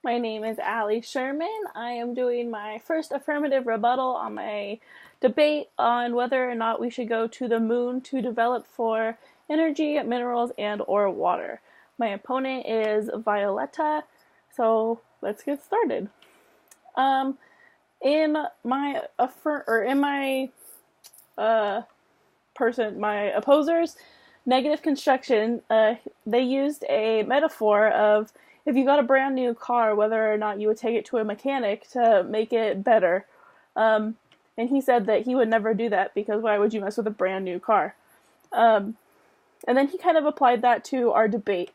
My name is Allie Sherman. I am doing my first affirmative rebuttal on my debate on whether or not we should go to the moon to develop for energy, minerals, and or water. My opponent is Violetta, so let's get started. Um, in my uh my opposers negative construction, they used a metaphor of if you got a brand new car, whether or not you would take it to a mechanic to make it better. Um, and he said that he would never do that because why would you mess with a brand new car? Um, and then he kind of applied that to our debate.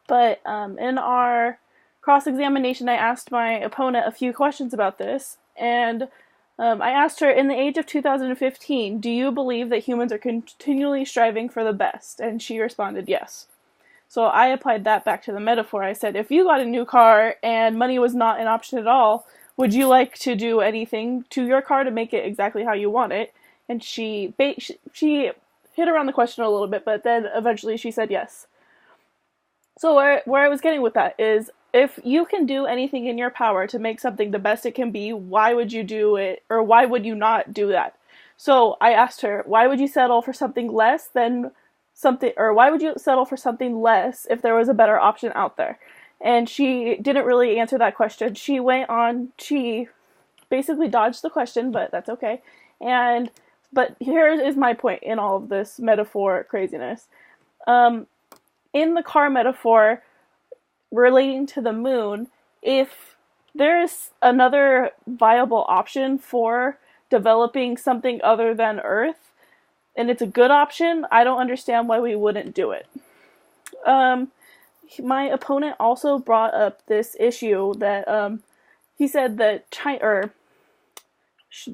But in our cross examination, I asked my opponent a few questions about this. And I asked her, in the age of 2015, do you believe that humans are continually striving for the best? And she responded, yes. So I applied that back to the metaphor. I said, if you got a new car and money was not an option at all, would you like to do anything to your car to make it exactly how you want it? And she hit around the question a little bit, but then eventually she said yes. So where I was getting with that is, if you can do anything in your power to make something the best it can be, why would you do it, or why would you not do that? So I asked her, why would you settle for something less than something, or why would you settle for something less if there was a better option out there? And she didn't really answer that question. She went on, she basically dodged the question, but that's okay. But here is my point in all of this metaphor craziness. Um, in the car metaphor relating to the moon, if there's another viable option for developing something other than Earth, and it's a good option, I don't understand why we wouldn't do it. My opponent also brought up this issue that he said that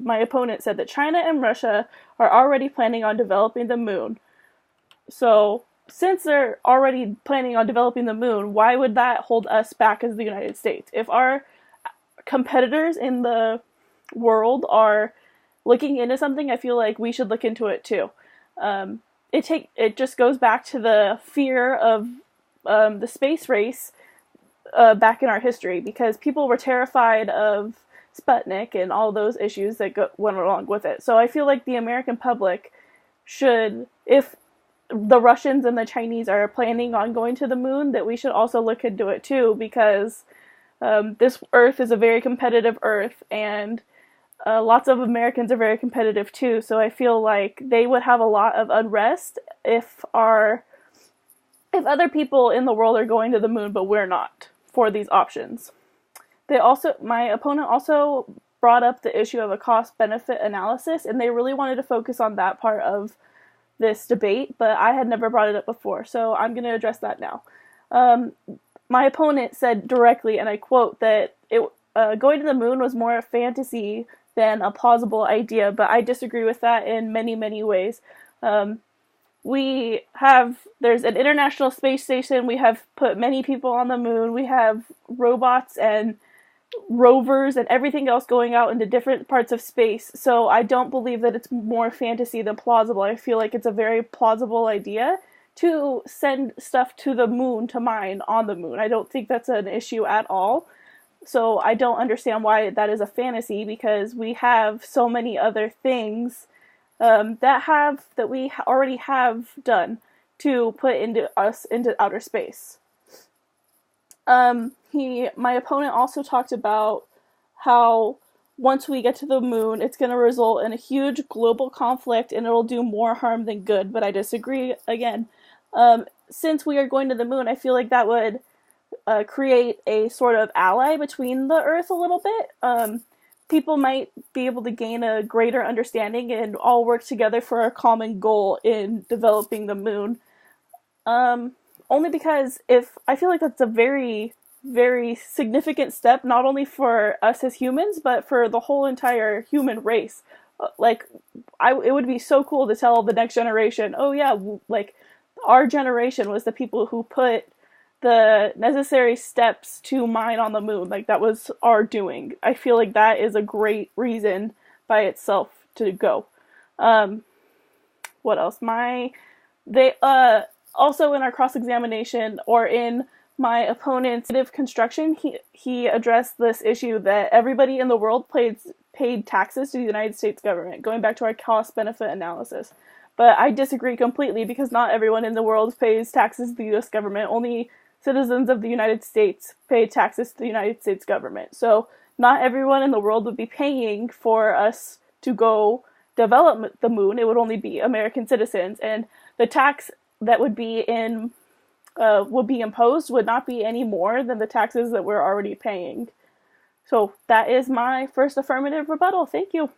my opponent said that China and Russia are already planning on developing the moon. So since they're already planning on developing the moon, why would that hold us back as the United States? If our competitors in the world are looking into something, I feel like we should look into it too. It just goes back to the fear of the space race back in our history, because people were terrified of Sputnik and all those issues that went along with it. So I feel like the American public should, if the Russians and the Chinese are planning on going to the moon, that we should also look into it too, because this Earth is a very competitive Earth, and lots of Americans are very competitive too. So I feel like they would have a lot of unrest if other people in the world are going to the moon, but we're not, for these options. My opponent also brought up the issue of a cost-benefit analysis, and they really wanted to focus on that part of this debate, but I had never brought it up before, so I'm going to address that now. My opponent said directly, and I quote, that going to the moon was more a fantasy than a plausible idea, but I disagree with that in many, many ways. There's an International Space Station, we have put many people on the moon, we have robots and rovers and everything else going out into different parts of space, so I don't believe that it's more fantasy than plausible. I feel like it's a very plausible idea to send stuff to the moon to mine on the moon. I don't think that's an issue at all, so I don't understand why that is a fantasy, because we have so many other things that we already have done to put into outer space. My opponent also talked about how once we get to the moon, it's going to result in a huge global conflict and it'll do more harm than good, but I disagree again. Since we are going to the moon, I feel like that would create a sort of ally between the Earth a little bit. People might be able to gain a greater understanding and all work together for a common goal in developing the moon. Only because I feel like that's a very, very significant step, not only for us as humans, but for the whole entire human race. It would be so cool to tell the next generation, oh yeah, like, our generation was the people who put the necessary steps to mine on the moon. Like, that was our doing. I feel like that is a great reason by itself to go. What else? They also in our cross-examination, or in my opponent's negative construction, he addressed this issue that everybody in the world paid taxes to the United States government, going back to our cost-benefit analysis. But I disagree completely, because not everyone in the world pays taxes to the U.S. government. Only citizens of the United States pay taxes to the United States government. So not everyone in the world would be paying for us to go develop the moon. It would only be American citizens, and the tax that would be imposed would not be any more than the taxes that we're already paying. So that is my first affirmative rebuttal. Thank you.